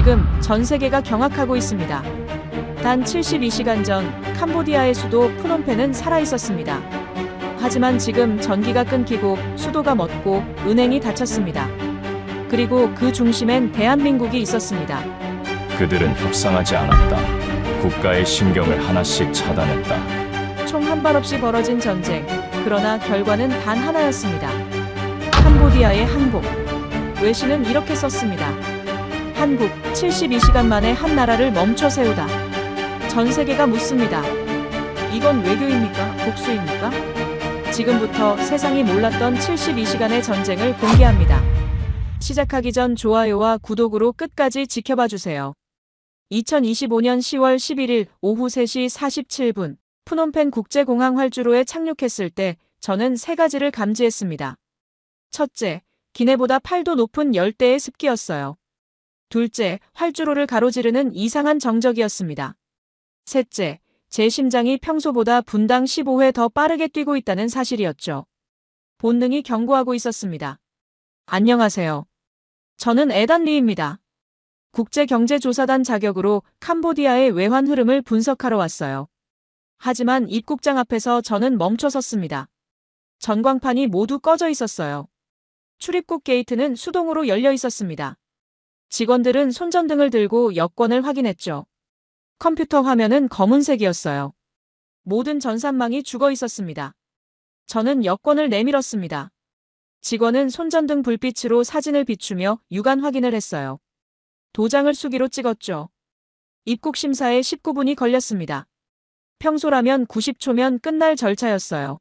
지금 전 세계가 경악하고 있습니다. 단 72시간 전 캄보디아의 수도 프놈펜은 살아있었습니다. 하지만 지금 전기가 끊기고 수도가 멎고 은행이 닫혔습니다. 그리고 그 중심엔 대한민국이 있었습니다. 그들은 협상하지 않았다. 국가의 신경을 하나씩 차단했다. 총 한 발 없이 벌어진 전쟁. 그러나 결과는 단 하나였습니다. 캄보디아의 항복. 외신은 이렇게 썼습니다. 한국 72시간 만에 한 나라를 멈춰 세우다. 전 세계가 묻습니다. 이건 외교입니까? 복수입니까? 지금부터 세상이 몰랐던 72시간의 전쟁을 공개합니다. 시작하기 전 좋아요와 구독으로 끝까지 지켜봐 주세요. 2025년 10월 11일 오후 3시 47분 프놈펜 국제공항 활주로에 착륙했을 때 저는 세 가지를 감지했습니다. 첫째, 기내보다 8도 높은 열대의 습기였어요. 둘째, 활주로를 가로지르는 이상한 정적이었습니다. 셋째, 제 심장이 평소보다 분당 15회 더 빠르게 뛰고 있다는 사실이었죠. 본능이 경고하고 있었습니다. 안녕하세요. 저는 에단 리입니다. 국제경제조사단 자격으로 캄보디아의 외환 흐름을 분석하러 왔어요. 하지만 입국장 앞에서 저는 멈춰 섰습니다. 전광판이 모두 꺼져 있었어요. 출입국 게이트는 수동으로 열려 있었습니다. 직원들은 손전등을 들고 여권을 확인했죠. 컴퓨터 화면은 검은색이었어요. 모든 전산망이 죽어 있었습니다. 저는 여권을 내밀었습니다. 직원은 손전등 불빛으로 사진을 비추며 유관 확인을 했어요. 도장을 수기로 찍었죠. 입국 심사에 19분이 걸렸습니다. 평소라면 90초면 끝날 절차였어요.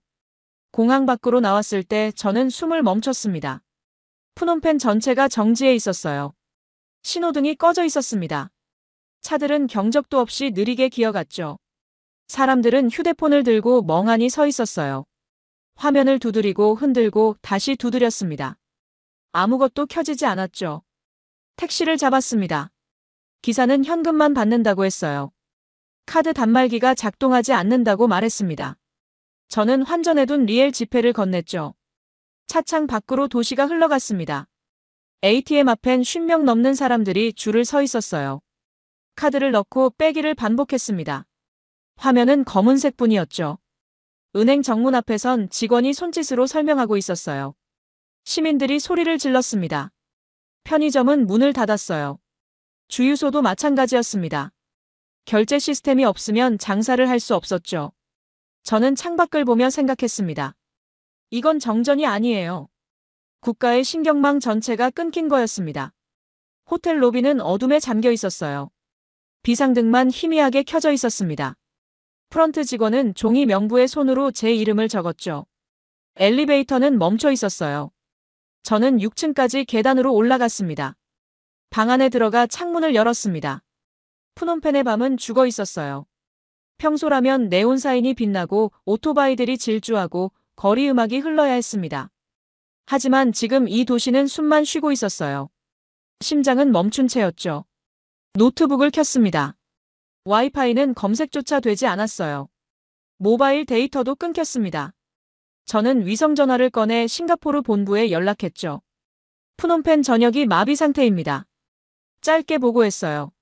공항 밖으로 나왔을 때 저는 숨을 멈췄습니다. 프놈펜 전체가 정지해 있었어요. 신호등이 꺼져 있었습니다. 차들은 경적도 없이 느리게 기어갔죠. 사람들은 휴대폰을 들고 멍하니 서 있었어요. 화면을 두드리고 흔들고 다시 두드렸습니다. 아무것도 켜지지 않았죠. 택시를 잡았습니다. 기사는 현금만 받는다고 했어요. 카드 단말기가 작동하지 않는다고 말했습니다. 저는 환전해둔 리엘 지폐를 건넸죠. 차창 밖으로 도시가 흘러갔습니다. ATM 앞엔 50명 넘는 사람들이 줄을 서 있었어요. 카드를 넣고 빼기를 반복했습니다. 화면은 검은색뿐이었죠. 은행 정문 앞에선 직원이 손짓으로 설명하고 있었어요. 시민들이 소리를 질렀습니다. 편의점은 문을 닫았어요. 주유소도 마찬가지였습니다. 결제 시스템이 없으면 장사를 할 수 없었죠. 저는 창밖을 보며 생각했습니다. 이건 정전이 아니에요. 국가의 신경망 전체가 끊긴 거였습니다. 호텔 로비는 어둠에 잠겨 있었어요. 비상등만 희미하게 켜져 있었습니다. 프런트 직원은 종이 명부에 손으로 제 이름을 적었죠. 엘리베이터는 멈춰 있었어요. 저는 6층까지 계단으로 올라갔습니다. 방 안에 들어가 창문을 열었습니다. 프놈펜의 밤은 죽어 있었어요. 평소라면 네온 사인이 빛나고 오토바이들이 질주하고 거리 음악이 흘러야 했습니다. 하지만 지금 이 도시는 숨만 쉬고 있었어요. 심장은 멈춘 채였죠. 노트북을 켰습니다. 와이파이는 검색조차 되지 않았어요. 모바일 데이터도 끊겼습니다. 저는 위성전화를 꺼내 싱가포르 본부에 연락했죠. 프놈펜 전역이 마비 상태입니다. 짧게 보고했어요.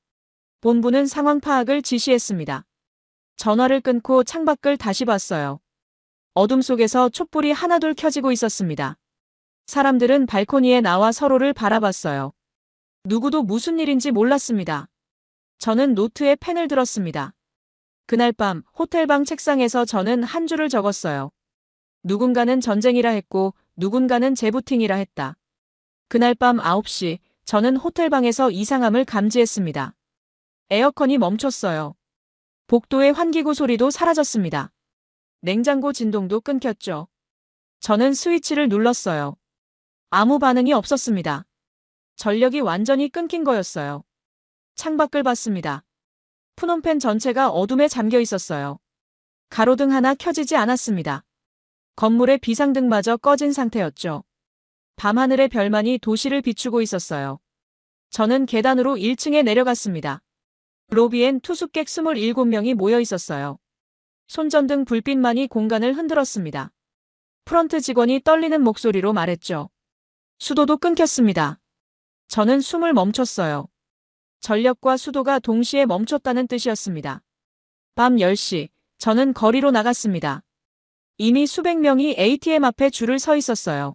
본부는 상황 파악을 지시했습니다. 전화를 끊고 창밖을 다시 봤어요. 어둠 속에서 촛불이 하나둘 켜지고 있었습니다. 사람들은 발코니에 나와 서로를 바라봤어요. 누구도 무슨 일인지 몰랐습니다. 저는 노트에 펜을 들었습니다. 그날 밤 호텔방 책상에서 저는 한 줄을 적었어요. 누군가는 전쟁이라 했고 누군가는 재부팅이라 했다. 그날 밤 9시 저는 호텔방에서 이상함을 감지했습니다. 에어컨이 멈췄어요. 복도의 환기구 소리도 사라졌습니다. 냉장고 진동도 끊겼죠. 저는 스위치를 눌렀어요. 아무 반응이 없었습니다. 전력이 완전히 끊긴 거였어요. 창밖을 봤습니다. 프놈펜 전체가 어둠에 잠겨 있었어요. 가로등 하나 켜지지 않았습니다. 건물의 비상등마저 꺼진 상태였죠. 밤하늘의 별만이 도시를 비추고 있었어요. 저는 계단으로 1층에 내려갔습니다. 로비엔 투숙객 27명이 모여 있었어요. 손전등 불빛만이 공간을 흔들었습니다. 프런트 직원이 떨리는 목소리로 말했죠. 수도도 끊겼습니다. 저는 숨을 멈췄어요. 전력과 수도가 동시에 멈췄다는 뜻이었습니다. 밤 10시, 저는 거리로 나갔습니다. 이미 수백 명이 ATM 앞에 줄을 서 있었어요.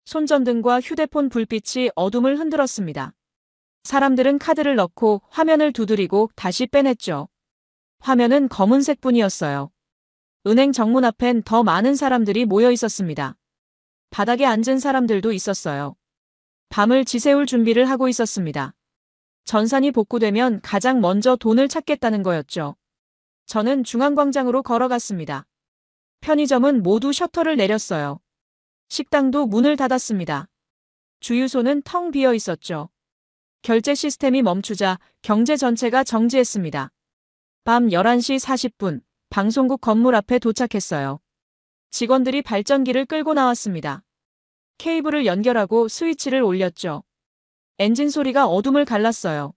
손전등과 휴대폰 불빛이 어둠을 흔들었습니다. 사람들은 카드를 넣고 화면을 두드리고 다시 빼냈죠. 화면은 검은색뿐이었어요. 은행 정문 앞엔 더 많은 사람들이 모여 있었습니다. 바닥에 앉은 사람들도 있었어요. 밤을 지새울 준비를 하고 있었습니다. 전산이 복구되면 가장 먼저 돈을 찾겠다는 거였죠. 저는 중앙광장으로 걸어갔습니다. 편의점은 모두 셔터를 내렸어요. 식당도 문을 닫았습니다. 주유소는 텅 비어 있었죠. 결제 시스템이 멈추자 경제 전체가 정지했습니다. 밤 11시 40분, 방송국 건물 앞에 도착했어요. 직원들이 발전기를 끌고 나왔습니다. 케이블을 연결하고 스위치를 올렸죠. 엔진 소리가 어둠을 갈랐어요.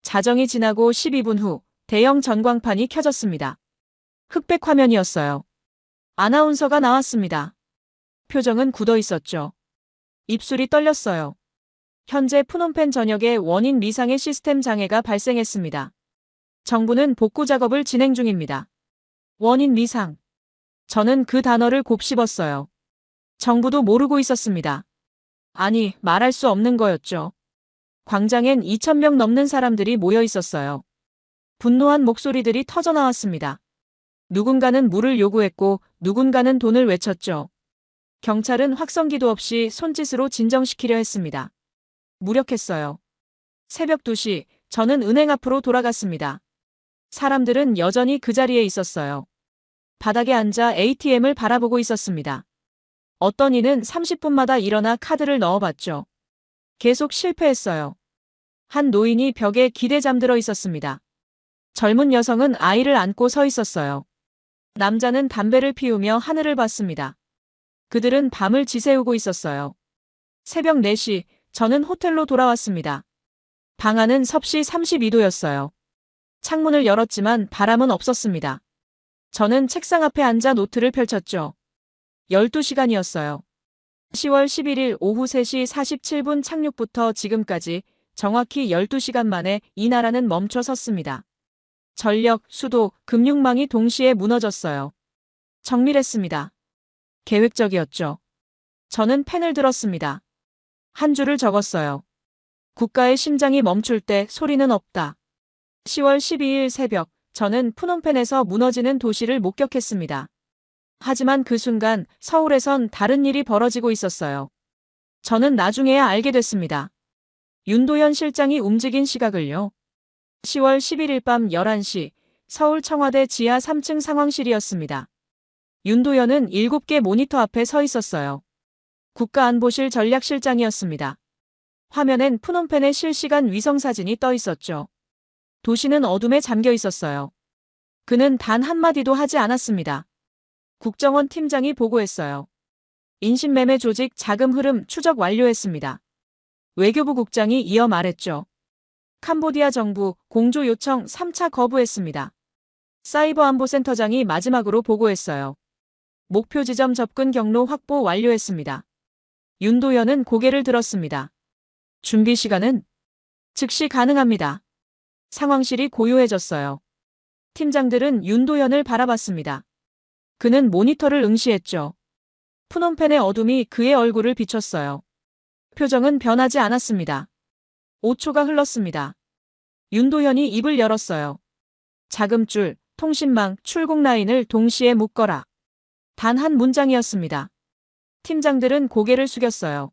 자정이 지나고 12분 후 대형 전광판이 켜졌습니다. 흑백 화면이었어요. 아나운서가 나왔습니다. 표정은 굳어 있었죠. 입술이 떨렸어요. 현재 푸놈펜 전역에 원인 미상의 시스템 장애가 발생했습니다. 정부는 복구 작업을 진행 중입니다. 원인 미상. 저는 그 단어를 곱씹었어요. 정부도 모르고 있었습니다. 아니, 말할 수 없는 거였죠. 광장엔 2,000명 넘는 사람들이 모여 있었어요. 분노한 목소리들이 터져나왔습니다. 누군가는 물을 요구했고 누군가는 돈을 외쳤죠. 경찰은 확성기도 없이 손짓으로 진정시키려 했습니다. 무력했어요. 새벽 2시, 저는 은행 앞으로 돌아갔습니다. 사람들은 여전히 그 자리에 있었어요. 바닥에 앉아 ATM을 바라보고 있었습니다. 어떤 이는 30분마다 일어나 카드를 넣어봤죠. 계속 실패했어요. 한 노인이 벽에 기대 잠들어 있었습니다. 젊은 여성은 아이를 안고 서 있었어요. 남자는 담배를 피우며 하늘을 봤습니다. 그들은 밤을 지새우고 있었어요. 새벽 4시, 저는 호텔로 돌아왔습니다. 방 안은 섭씨 32도였어요. 창문을 열었지만 바람은 없었습니다. 저는 책상 앞에 앉아 노트를 펼쳤죠. 12시간이었어요. 10월 11일 오후 3시 47분 착륙부터 지금까지 정확히 12시간 만에 이 나라는 멈춰 섰습니다. 전력, 수도, 금융망이 동시에 무너졌어요. 정밀했습니다. 계획적이었죠. 저는 펜을 들었습니다. 한 줄을 적었어요. 국가의 심장이 멈출 때 소리는 없다. 10월 12일 새벽, 저는 푸놈펜에서 무너지는 도시를 목격했습니다. 하지만 그 순간 서울에선 다른 일이 벌어지고 있었어요. 저는 나중에야 알게 됐습니다. 윤도현 실장이 움직인 시각을요. 10월 11일 밤 11시, 서울 청와대 지하 3층 상황실이었습니다. 윤도현은 7개 모니터 앞에 서 있었어요. 국가안보실 전략실장이었습니다. 화면엔 푸놈펜의 실시간 위성사진이 떠 있었죠. 도시는 어둠에 잠겨 있었어요. 그는 단 한마디도 하지 않았습니다. 국정원 팀장이 보고했어요. 인신매매 조직 자금 흐름 추적 완료했습니다. 외교부 국장이 이어 말했죠. 캄보디아 정부 공조 요청 3차 거부했습니다. 사이버안보센터장이 마지막으로 보고했어요. 목표 지점 접근 경로 확보 완료했습니다. 윤도현은 고개를 들었습니다. 준비 시간은 즉시 가능합니다. 상황실이 고요해졌어요. 팀장들은 윤도현을 바라봤습니다. 그는 모니터를 응시했죠. 푸놈펜의 어둠이 그의 얼굴을 비췄어요. 표정은 변하지 않았습니다. 5초가 흘렀습니다. 윤도현이 입을 열었어요. 자금줄, 통신망, 출국 라인을 동시에 묶어라. 단 한 문장이었습니다. 팀장들은 고개를 숙였어요.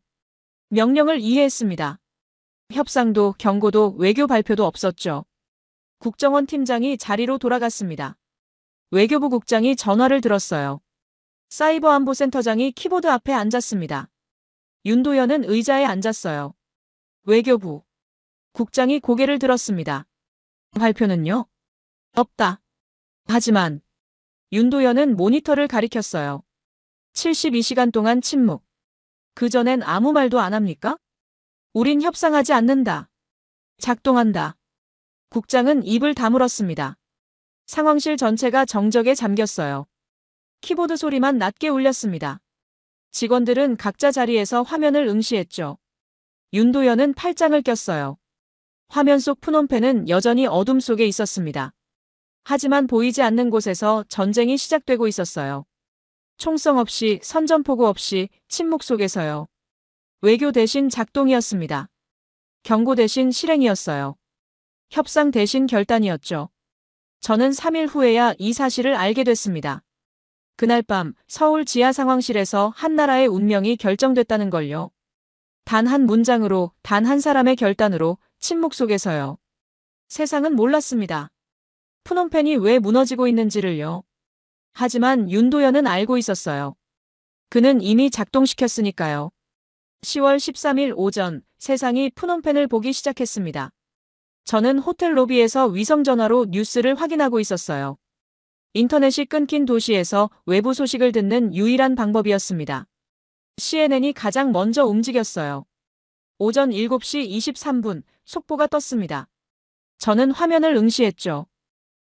명령을 이해했습니다. 협상도 경고도 외교 발표도 없었죠. 국정원 팀장이 자리로 돌아갔습니다. 외교부 국장이 전화를 들었어요. 사이버안보센터장이 키보드 앞에 앉았습니다. 윤도현은 의자에 앉았어요. 외교부 국장이 고개를 들었습니다. 발표는요? 없다. 하지만 윤도현은 모니터를 가리켰어요. 72시간 동안 침묵. 그전엔 아무 말도 안 합니까? 우린 협상하지 않는다. 작동한다. 국장은 입을 다물었습니다. 상황실 전체가 정적에 잠겼어요. 키보드 소리만 낮게 울렸습니다. 직원들은 각자 자리에서 화면을 응시했죠. 윤도현은 팔짱을 꼈어요. 화면 속 푸놈펜은 여전히 어둠 속에 있었습니다. 하지만 보이지 않는 곳에서 전쟁이 시작되고 있었어요. 총성 없이, 선전포고 없이, 침묵 속에서요. 외교 대신 작동이었습니다. 경고 대신 실행이었어요. 협상 대신 결단이었죠. 저는 3일 후에야 이 사실을 알게 됐습니다. 그날 밤 서울 지하상황실에서 한 나라의 운명이 결정됐다는 걸요. 단 한 문장으로, 단 한 사람의 결단으로, 침묵 속에서요. 세상은 몰랐습니다. 푸놈펜이 왜 무너지고 있는지를요. 하지만 윤도현은 알고 있었어요. 그는 이미 작동시켰으니까요. 10월 13일 오전 세상이 푸놈펜을 보기 시작했습니다. 저는 호텔 로비에서 위성전화로 뉴스를 확인하고 있었어요. 인터넷이 끊긴 도시에서 외부 소식을 듣는 유일한 방법이었습니다. CNN이 가장 먼저 움직였어요. 오전 7시 23분 속보가 떴습니다. 저는 화면을 응시했죠.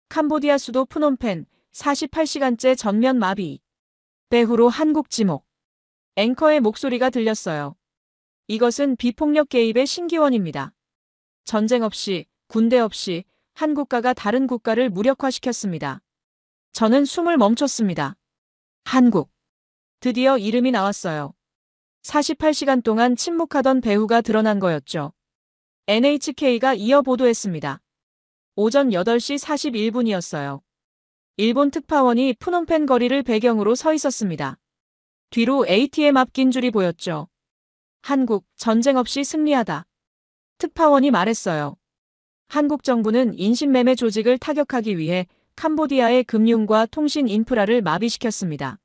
캄보디아 수도 푸놈펜 48시간째 전면 마비. 배후로 한국 지목. 앵커의 목소리가 들렸어요. 이것은 비폭력 개입의 신기원입니다. 전쟁 없이, 군대 없이 한 국가가 다른 국가를 무력화시켰습니다. 저는 숨을 멈췄습니다. 한국. 드디어 이름이 나왔어요. 48시간 동안 침묵하던 배후가 드러난 거였죠. NHK가 이어 보도했습니다. 오전 8시 41분이었어요. 일본 특파원이 푸놈펜 거리를 배경으로 서 있었습니다. 뒤로 ATM 앞긴 줄이 보였죠. 한국, 전쟁 없이 승리하다. 특파원이 말했어요. 한국 정부는 인신매매 조직을 타격하기 위해 캄보디아의 금융과 통신 인프라를 마비시켰습니다.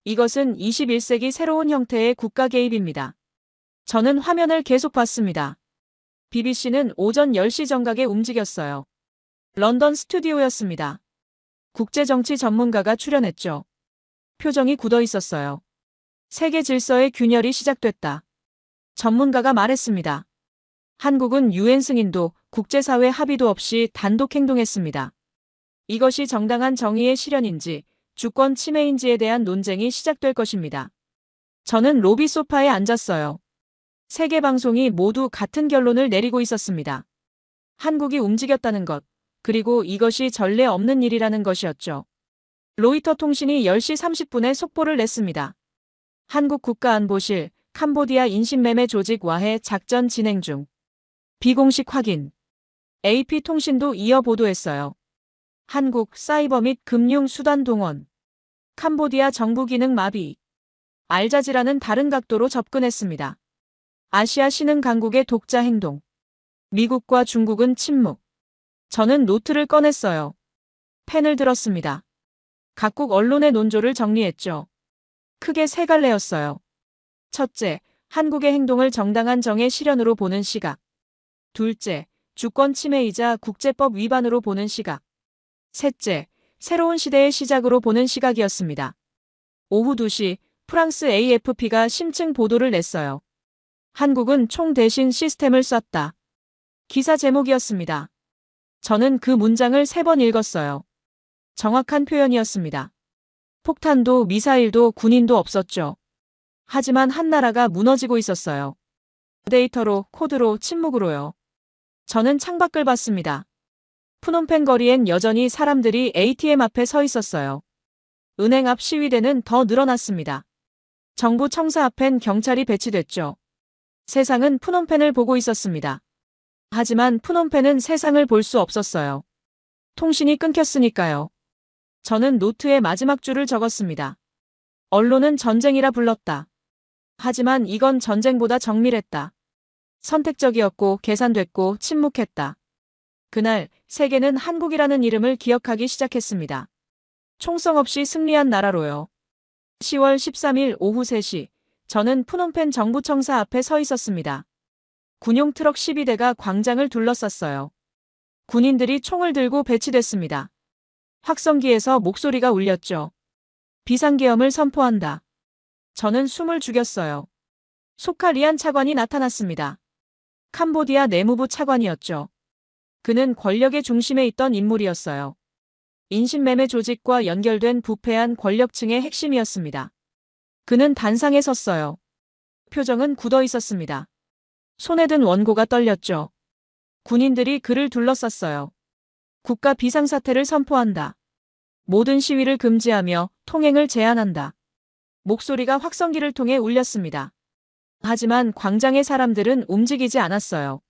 이것은 21세기 새로운 형태의 국가 개입입니다. 저는 화면을 계속 봤습니다. BBC는 오전 10시 정각에 움직였어요. 런던 스튜디오였습니다. 국제정치 전문가가 출연했죠. 표정이 굳어 있었어요. 세계 질서의 균열이 시작됐다. 전문가가 말했습니다. 한국은 유엔 승인도 국제사회 합의도 없이 단독 행동했습니다. 이것이 정당한 정의의 실현인지 주권 침해인지에 대한 논쟁이 시작될 것입니다. 저는 로비 소파에 앉았어요. 세계 방송이 모두 같은 결론을 내리고 있었습니다. 한국이 움직였다는 것, 그리고 이것이 전례 없는 일이라는 것이었죠. 로이터 통신이 10시 30분에 속보를 냈습니다. 한국 국가안보실, 캄보디아 인신매매 조직 와해 작전 진행 중. 비공식 확인. AP통신도 이어 보도했어요. 한국 사이버 및 금융 수단 동원. 캄보디아 정부 기능 마비. 알자지라는 다른 각도로 접근했습니다. 아시아 신흥 강국의 독자 행동. 미국과 중국은 침묵. 저는 노트를 꺼냈어요. 펜을 들었습니다. 각국 언론의 논조를 정리했죠. 크게 세 갈래였어요. 첫째, 한국의 행동을 정당한 정의 실현으로 보는 시각. 둘째, 주권 침해이자 국제법 위반으로 보는 시각. 셋째, 새로운 시대의 시작으로 보는 시각이었습니다. 오후 2시 프랑스 AFP가 심층 보도를 냈어요. 한국은 총 대신 시스템을 쐈다. 기사 제목이었습니다. 저는 그 문장을 3번 읽었어요. 정확한 표현이었습니다. 폭탄도 미사일도 군인도 없었죠. 하지만 한 나라가 무너지고 있었어요. 데이터로, 코드로, 침묵으로요. 저는 창밖을 봤습니다. 푸놈펜 거리엔 여전히 사람들이 ATM 앞에 서 있었어요. 은행 앞 시위대는 더 늘어났습니다. 정부 청사 앞엔 경찰이 배치됐죠. 세상은 푸놈펜을 보고 있었습니다. 하지만 푸놈펜은 세상을 볼 수 없었어요. 통신이 끊겼으니까요. 저는 노트에 마지막 줄을 적었습니다. 언론은 전쟁이라 불렀다. 하지만 이건 전쟁보다 정밀했다. 선택적이었고 계산됐고 침묵했다. 그날 세계는 한국이라는 이름을 기억하기 시작했습니다. 총성 없이 승리한 나라로요. 10월 13일 오후 3시 저는 푸놈펜 정부청사 앞에 서 있었습니다. 군용 트럭 12대가 광장을 둘러쌌어요. 군인들이 총을 들고 배치됐습니다. 확성기에서 목소리가 울렸죠. 비상계엄을 선포한다. 저는 숨을 죽였어요. 소카리안 차관이 나타났습니다. 캄보디아 내무부 차관이었죠. 그는 권력의 중심에 있던 인물이었어요. 인신매매 조직과 연결된 부패한 권력층의 핵심이었습니다. 그는 단상에 섰어요. 표정은 굳어 있었습니다. 손에 든 원고가 떨렸죠. 군인들이 그를 둘러쌌어요. 국가 비상사태를 선포한다. 모든 시위를 금지하며 통행을 제한한다. 목소리가 확성기를 통해 울렸습니다. 하지만 광장의 사람들은 움직이지 않았어요.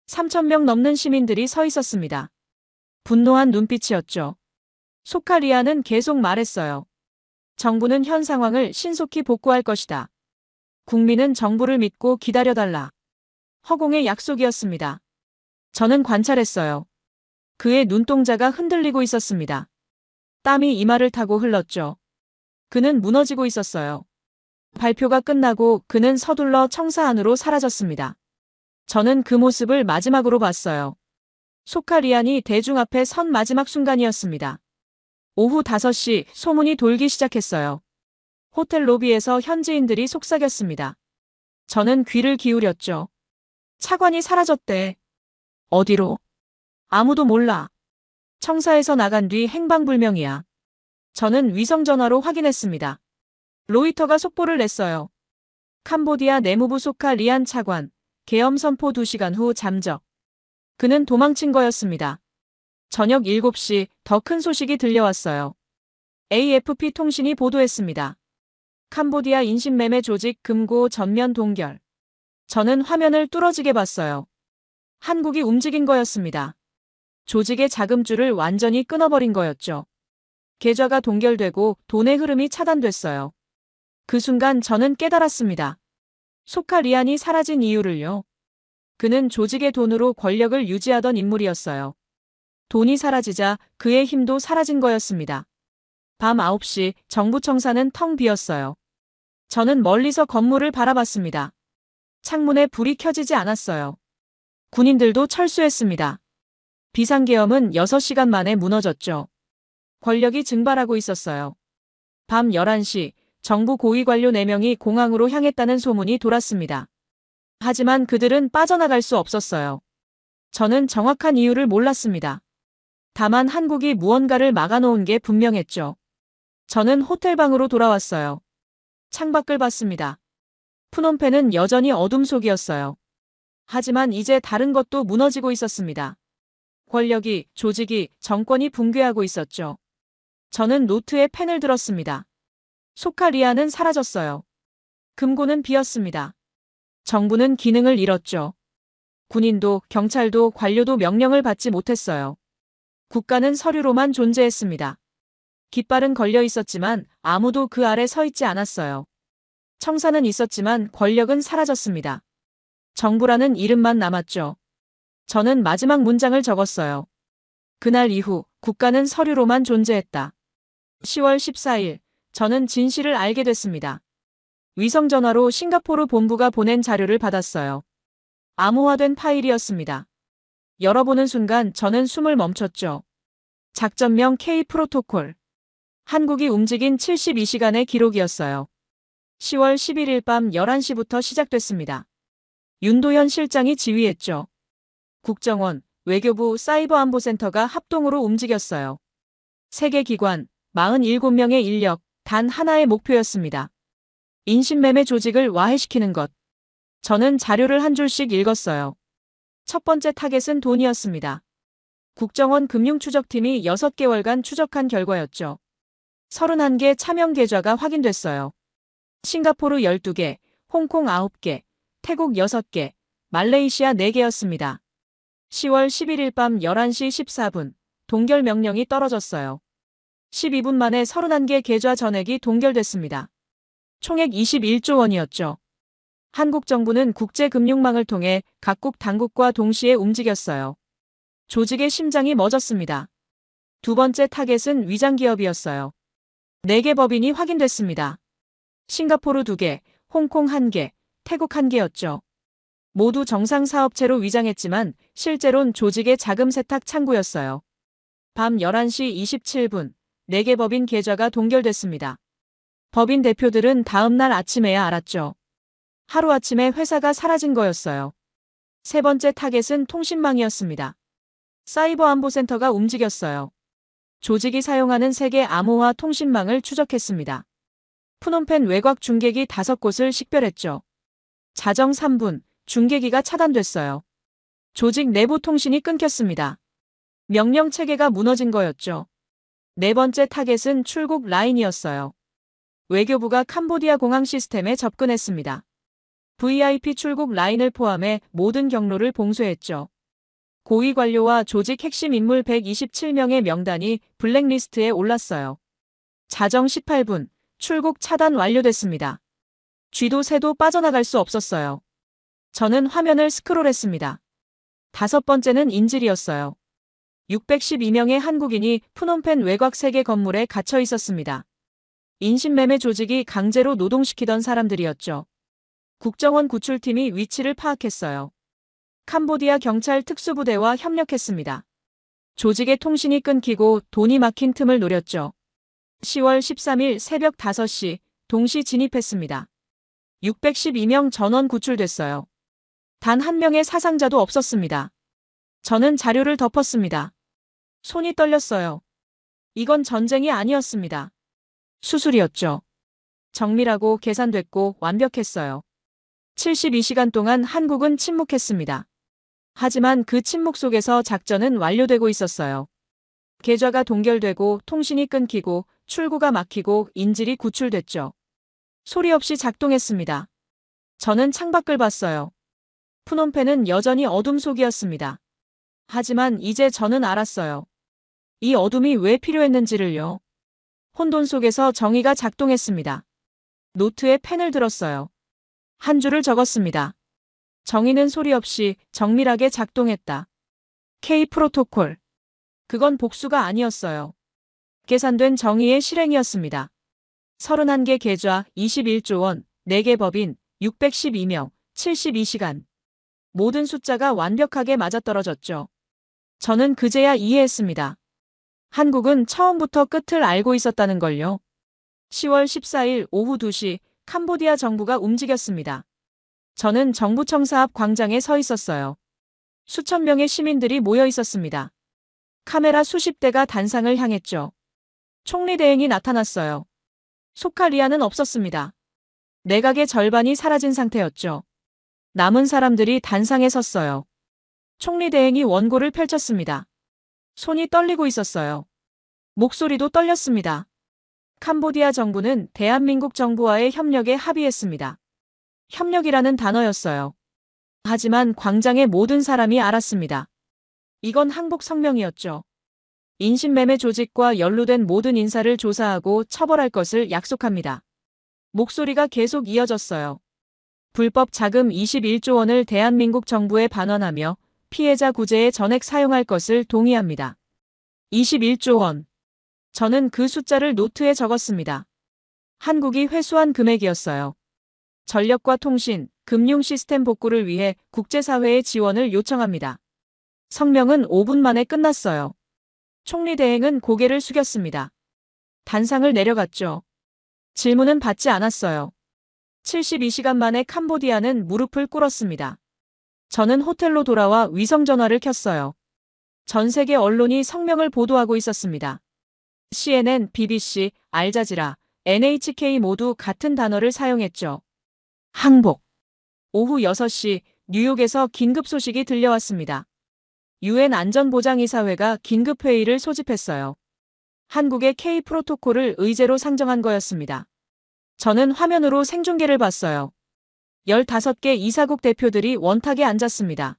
3,000명 넘는 시민들이 서 있었습니다. 분노한 눈빛이었죠. 소칼리아는 계속 말했어요. 정부는 현 상황을 신속히 복구할 것이다. 국민은 정부를 믿고 기다려달라. 허공의 약속이었습니다. 저는 관찰했어요. 그의 눈동자가 흔들리고 있었습니다. 땀이 이마를 타고 흘렀죠. 그는 무너지고 있었어요. 발표가 끝나고 그는 서둘러 청사 안으로 사라졌습니다. 저는 그 모습을 마지막으로 봤어요. 소칼리안이 대중 앞에 선 마지막 순간이었습니다. 오후 5시 소문이 돌기 시작했어요. 호텔 로비에서 현지인들이 속삭였습니다. 저는 귀를 기울였죠. 차관이 사라졌대. 어디로? 아무도 몰라. 청사에서 나간 뒤 행방불명이야. 저는 위성전화로 확인했습니다. 로이터가 속보를 냈어요. 캄보디아 내무부 소칼리안 차관, 계엄 선포 2시간 후 잠적. 그는 도망친 거였습니다. 저녁 7시 더 큰 소식이 들려왔어요. AFP 통신이 보도했습니다. 캄보디아 인신매매 조직 금고 전면 동결. 저는 화면을 뚫어지게 봤어요. 한국이 움직인 거였습니다. 조직의 자금줄을 완전히 끊어버린 거였죠. 계좌가 동결되고 돈의 흐름이 차단됐어요. 그 순간 저는 깨달았습니다. 소칼리안이 사라진 이유를요. 그는 조직의 돈으로 권력을 유지하던 인물이었어요. 돈이 사라지자 그의 힘도 사라진 거였습니다. 밤 9시 정부 청사는 텅 비었어요. 저는 멀리서 건물을 바라봤습니다. 창문에 불이 켜지지 않았어요. 군인들도 철수했습니다. 비상계엄은 6시간 만에 무너졌죠. 권력이 증발하고 있었어요. 밤 11시 정부 고위 관료 4명이 공항으로 향했다는 소문이 돌았습니다. 하지만 그들은 빠져나갈 수 없었어요. 저는 정확한 이유를 몰랐습니다. 다만 한국이 무언가를 막아놓은 게 분명했죠. 저는 호텔방으로 돌아왔어요. 창밖을 봤습니다. 푸놈펜은 여전히 어둠 속이었어요. 하지만 이제 다른 것도 무너지고 있었습니다. 권력이, 조직이, 정권이 붕괴하고 있었죠. 저는 노트에 펜을 들었습니다. 소칼리아는 사라졌어요. 금고는 비었습니다. 정부는 기능을 잃었죠. 군인도, 경찰도, 관료도 명령을 받지 못했어요. 국가는 서류로만 존재했습니다. 깃발은 걸려 있었지만 아무도 그 아래 서 있지 않았어요. 청사는 있었지만 권력은 사라졌습니다. 정부라는 이름만 남았죠. 저는 마지막 문장을 적었어요. 그날 이후 국가는 서류로만 존재했다. 10월 14일 저는 진실을 알게 됐습니다. 위성전화로 싱가포르 본부가 보낸 자료를 받았어요. 암호화된 파일이었습니다. 열어보는 순간 저는 숨을 멈췄죠. 작전명 K 프로토콜. 한국이 움직인 72시간의 기록이었어요. 10월 11일 밤 11시부터 시작됐습니다. 윤도현 실장이 지휘했죠. 국정원, 외교부, 사이버안보센터가 합동으로 움직였어요. 세계 기관, 47명의 인력, 단 하나의 목표였습니다. 인신매매 조직을 와해시키는 것. 저는 자료를 한 줄씩 읽었어요. 첫 번째 타겟은 돈이었습니다. 국정원 금융추적팀이 6개월간 추적한 결과였죠. 31개 차명 계좌가 확인됐어요. 싱가포르 12개, 홍콩 9개, 태국 6개, 말레이시아 4개였습니다. 10월 11일 밤 11시 14분, 동결 명령이 떨어졌어요. 12분 만에 31개 계좌 전액이 동결됐습니다. 총액 21조 원이었죠. 한국 정부는 국제금융망을 통해 각국 당국과 동시에 움직였어요. 조직의 심장이 멎었습니다. 두 번째 타겟은 위장기업이었어요. 4개 법인이 확인됐습니다. 싱가포르 2개, 홍콩 1개, 태국 1개였죠. 모두 정상사업체로 위장했지만 실제론 조직의 자금 세탁 창구였어요. 밤 11시 27분, 4개 법인 계좌가 동결됐습니다. 법인 대표들은 다음 날 아침에야 알았죠. 하루아침에 회사가 사라진 거였어요. 세 번째 타겟은 통신망이었습니다. 사이버안보센터가 움직였어요. 조직이 사용하는 세계 암호화 통신망을 추적했습니다. 푸놈펜 외곽 중계기 5곳을 식별했죠. 자정 3분, 중계기가 차단됐어요. 조직 내부 통신이 끊겼습니다. 명령 체계가 무너진 거였죠. 네 번째 타겟은 출국 라인이었어요. 외교부가 캄보디아 공항 시스템에 접근했습니다. VIP 출국 라인을 포함해 모든 경로를 봉쇄했죠. 고위 관료와 조직 핵심 인물 127명의 명단이 블랙리스트에 올랐어요. 자정 18분, 출국 차단 완료됐습니다. 쥐도 새도 빠져나갈 수 없었어요. 저는 화면을 스크롤했습니다. 다섯 번째는 인질이었어요. 612명의 한국인이 푸놈펜 외곽 세계 건물에 갇혀 있었습니다. 인신매매 조직이 강제로 노동시키던 사람들이었죠. 국정원 구출팀이 위치를 파악했어요. 캄보디아 경찰 특수부대와 협력했습니다. 조직의 통신이 끊기고 돈이 막힌 틈을 노렸죠. 10월 13일 새벽 5시 동시 진입했습니다. 612명 전원 구출됐어요. 단 한 명의 사상자도 없었습니다. 저는 자료를 덮었습니다. 손이 떨렸어요. 이건 전쟁이 아니었습니다. 수술이었죠. 정밀하고 계산됐고 완벽했어요. 72시간 동안 한국은 침묵했습니다. 하지만 그 침묵 속에서 작전은 완료되고 있었어요. 계좌가 동결되고 통신이 끊기고 출구가 막히고 인질이 구출됐죠. 소리 없이 작동했습니다. 저는 창밖을 봤어요. 푸놈펜은 여전히 어둠 속이었습니다. 하지만 이제 저는 알았어요. 이 어둠이 왜 필요했는지를요. 혼돈 속에서 정의가 작동했습니다. 노트에 펜을 들었어요. 한 줄을 적었습니다. 정의는 소리 없이 정밀하게 작동했다. K 프로토콜. 그건 복수가 아니었어요. 계산된 정의의 실행이었습니다. 31개 계좌, 21조 원, 4개 법인, 612명, 72시간. 모든 숫자가 완벽하게 맞아떨어졌죠. 저는 그제야 이해했습니다. 한국은 처음부터 끝을 알고 있었다는 걸요. 10월 14일 오후 2시 캄보디아 정부가 움직였습니다. 저는 정부청사 앞 광장에 서 있었어요. 수천 명의 시민들이 모여 있었습니다. 카메라 수십 대가 단상을 향했죠. 총리 대행이 나타났어요. 소칼리아는 없었습니다. 내각의 절반이 사라진 상태였죠. 남은 사람들이 단상에 섰어요. 총리 대행이 원고를 펼쳤습니다. 손이 떨리고 있었어요. 목소리도 떨렸습니다. 캄보디아 정부는 대한민국 정부와의 협력에 합의했습니다. 협력이라는 단어였어요. 하지만 광장의 모든 사람이 알았습니다. 이건 항복 성명이었죠. 인신매매 조직과 연루된 모든 인사를 조사하고 처벌할 것을 약속합니다. 목소리가 계속 이어졌어요. 불법 자금 21조 원을 대한민국 정부에 반환하며 피해자 구제에 전액 사용할 것을 동의합니다. 21조 원. 저는 그 숫자를 노트에 적었습니다. 한국이 회수한 금액이었어요. 전력과 통신, 금융 시스템 복구를 위해 국제사회의 지원을 요청합니다. 성명은 5분 만에 끝났어요. 총리 대행은 고개를 숙였습니다. 단상을 내려갔죠. 질문은 받지 않았어요. 72시간 만에 캄보디아는 무릎을 꿇었습니다. 저는 호텔로 돌아와 위성전화를 켰어요. 전 세계 언론이 성명을 보도하고 있었습니다. CNN, BBC, 알자지라, NHK 모두 같은 단어를 사용했죠. 항복. 오후 6시 뉴욕에서 긴급 소식이 들려왔습니다. UN 안전보장이사회가 긴급회의를 소집했어요. 한국의 K 프로토콜을 의제로 상정한 거였습니다. 저는 화면으로 생중계를 봤어요. 15개 이사국 대표들이 원탁에 앉았습니다.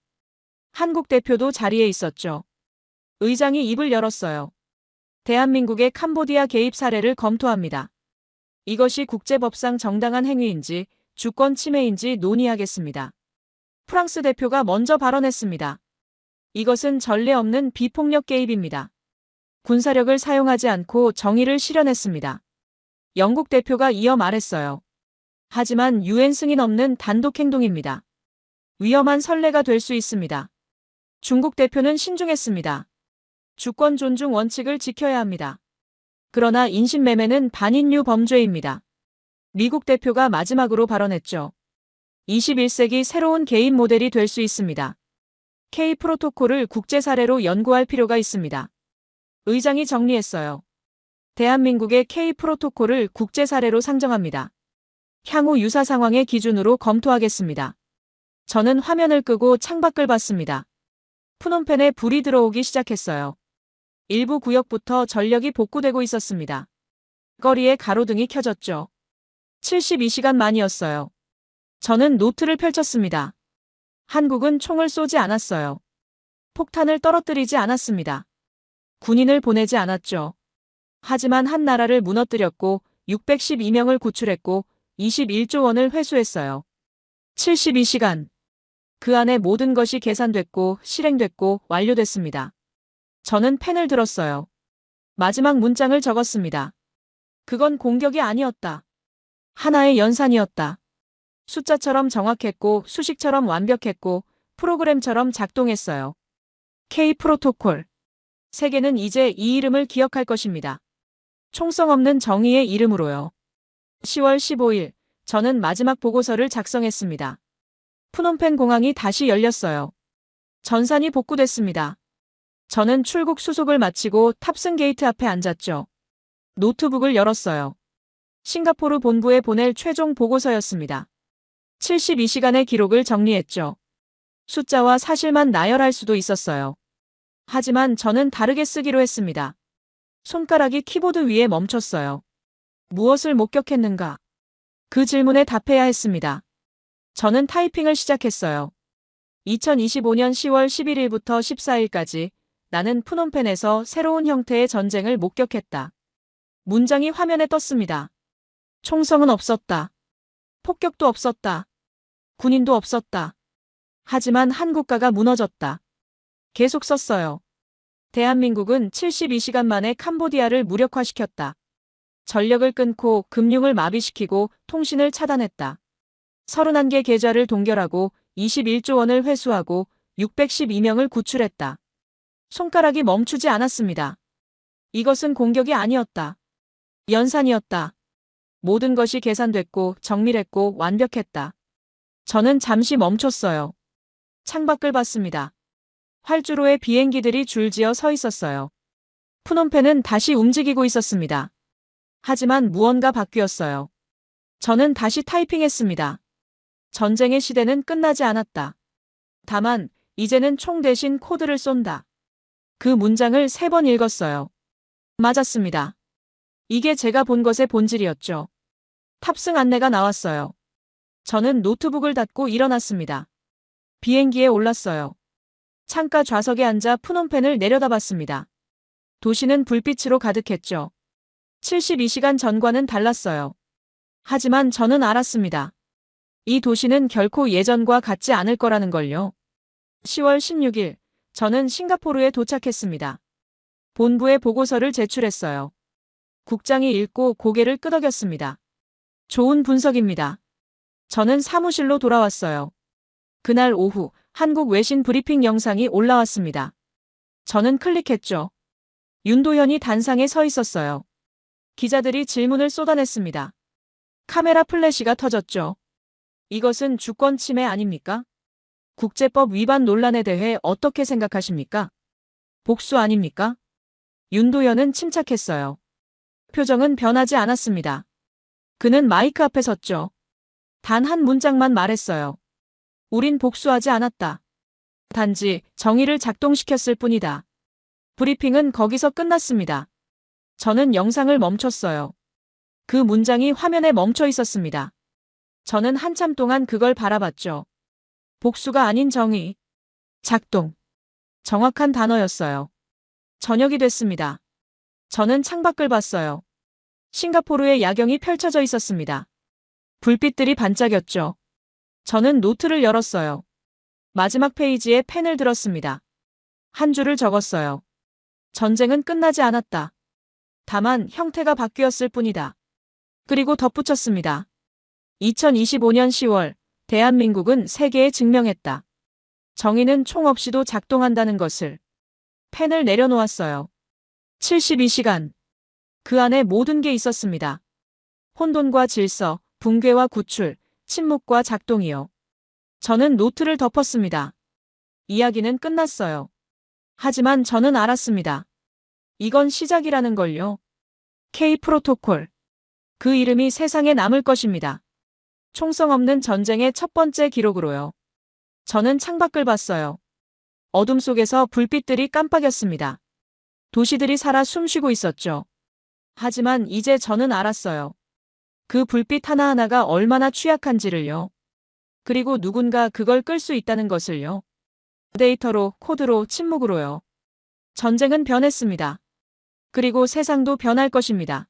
한국 대표도 자리에 있었죠. 의장이 입을 열었어요. 대한민국의 캄보디아 개입 사례를 검토합니다. 이것이 국제법상 정당한 행위인지 주권 침해인지 논의하겠습니다. 프랑스 대표가 먼저 발언했습니다. 이것은 전례 없는 비폭력 개입입니다. 군사력을 사용하지 않고 정의를 실현했습니다. 영국 대표가 이어 말했어요. 하지만 UN 승인 없는 단독 행동입니다. 위험한 선례가 될 수 있습니다. 중국 대표는 신중했습니다. 주권 존중 원칙을 지켜야 합니다. 그러나 인신매매는 반인류 범죄입니다. 미국 대표가 마지막으로 발언했죠. 21세기 새로운 개입 모델이 될 수 있습니다. K 프로토콜을 국제 사례로 연구할 필요가 있습니다. 의장이 정리했어요. 대한민국의 K 프로토콜을 국제 사례로 상정합니다. 향후 유사 상황의 기준으로 검토하겠습니다. 저는 화면을 끄고 창밖을 봤습니다. 푸놈펜에 불이 들어오기 시작했어요. 일부 구역부터 전력이 복구되고 있었습니다. 거리에 가로등이 켜졌죠. 72시간 만이었어요. 저는 노트를 펼쳤습니다. 한국은 총을 쏘지 않았어요. 폭탄을 떨어뜨리지 않았습니다. 군인을 보내지 않았죠. 하지만 한 나라를 무너뜨렸고 612명을 구출했고 21조 원을 회수했어요. 72시간. 그 안에 모든 것이 계산됐고 실행됐고 완료됐습니다. 저는 펜을 들었어요. 마지막 문장을 적었습니다. 그건 공격이 아니었다. 하나의 연산이었다. 숫자처럼 정확했고 수식처럼 완벽했고 프로그램처럼 작동했어요. K 프로토콜. 세계는 이제 이 이름을 기억할 것입니다. 총성 없는 정의의 이름으로요. 10월 15일, 저는 마지막 보고서를 작성했습니다. 푸놈펜 공항이 다시 열렸어요. 전산이 복구됐습니다. 저는 출국 수속을 마치고 탑승 게이트 앞에 앉았죠. 노트북을 열었어요. 싱가포르 본부에 보낼 최종 보고서였습니다. 72시간의 기록을 정리했죠. 숫자와 사실만 나열할 수도 있었어요. 하지만 저는 다르게 쓰기로 했습니다. 손가락이 키보드 위에 멈췄어요. 무엇을 목격했는가? 그 질문에 답해야 했습니다. 저는 타이핑을 시작했어요. 2025년 10월 11일부터 14일까지 나는 푸놈펜에서 새로운 형태의 전쟁을 목격했다. 문장이 화면에 떴습니다. 총성은 없었다. 폭격도 없었다. 군인도 없었다. 하지만 한 국가가 무너졌다. 계속 썼어요. 대한민국은 72시간 만에 캄보디아를 무력화시켰다. 전력을 끊고 금융을 마비시키고 통신을 차단했다. 31개 계좌를 동결하고 21조 원을 회수하고 612명을 구출했다. 손가락이 멈추지 않았습니다. 이것은 공격이 아니었다. 연산이었다. 모든 것이 계산됐고 정밀했고 완벽했다. 저는 잠시 멈췄어요. 창밖을 봤습니다. 활주로에 비행기들이 줄지어 서 있었어요. 푸놈펜은 다시 움직이고 있었습니다. 하지만 무언가 바뀌었어요. 저는 다시 타이핑했습니다. 전쟁의 시대는 끝나지 않았다. 다만 이제는 총 대신 코드를 쏜다. 그 문장을 3번 읽었어요. 맞았습니다. 이게 제가 본 것의 본질이었죠. 탑승 안내가 나왔어요. 저는 노트북을 닫고 일어났습니다. 비행기에 올랐어요. 창가 좌석에 앉아 푸놈펜을 내려다봤습니다. 도시는 불빛으로 가득했죠. 72시간 전과는 달랐어요. 하지만 저는 알았습니다. 이 도시는 결코 예전과 같지 않을 거라는 걸요. 10월 16일, 저는 싱가포르에 도착했습니다. 본부에 보고서를 제출했어요. 국장이 읽고 고개를 끄덕였습니다. 좋은 분석입니다. 저는 사무실로 돌아왔어요. 그날 오후 한국 외신 브리핑 영상이 올라왔습니다. 저는 클릭했죠. 윤도현이 단상에 서 있었어요. 기자들이 질문을 쏟아냈습니다. 카메라 플래시가 터졌죠. 이것은 주권 침해 아닙니까? 국제법 위반 논란에 대해 어떻게 생각하십니까? 복수 아닙니까? 윤도현은 침착했어요. 표정은 변하지 않았습니다. 그는 마이크 앞에 섰죠. 단 한 문장만 말했어요. 우린 복수하지 않았다. 단지 정의를 작동시켰을 뿐이다. 브리핑은 거기서 끝났습니다. 저는 영상을 멈췄어요. 그 문장이 화면에 멈춰 있었습니다. 저는 한참 동안 그걸 바라봤죠. 복수가 아닌 정의. 작동. 정확한 단어였어요. 저녁이 됐습니다. 저는 창밖을 봤어요. 싱가포르의 야경이 펼쳐져 있었습니다. 불빛들이 반짝였죠. 저는 노트를 열었어요. 마지막 페이지에 펜을 들었습니다. 한 줄을 적었어요. 전쟁은 끝나지 않았다. 다만 형태가 바뀌었을 뿐이다. 그리고 덧붙였습니다. 2025년 10월, 대한민국은 세계에 증명했다. 정의는 총 없이도 작동한다는 것을. 펜을 내려놓았어요. 72시간. 그 안에 모든 게 있었습니다. 혼돈과 질서, 붕괴와 구출, 침묵과 작동이요. 저는 노트를 덮었습니다. 이야기는 끝났어요. 하지만 저는 알았습니다. 이건 시작이라는 걸요. K 프로토콜. 그 이름이 세상에 남을 것입니다. 총성 없는 전쟁의 첫 번째 기록으로요. 저는 창밖을 봤어요. 어둠 속에서 불빛들이 깜빡였습니다. 도시들이 살아 숨쉬고 있었죠. 하지만 이제 저는 알았어요. 그 불빛 하나하나가 얼마나 취약한지를요. 그리고 누군가 그걸 끌 수 있다는 것을요. 데이터로, 코드로, 침묵으로요. 전쟁은 변했습니다. 그리고 세상도 변할 것입니다.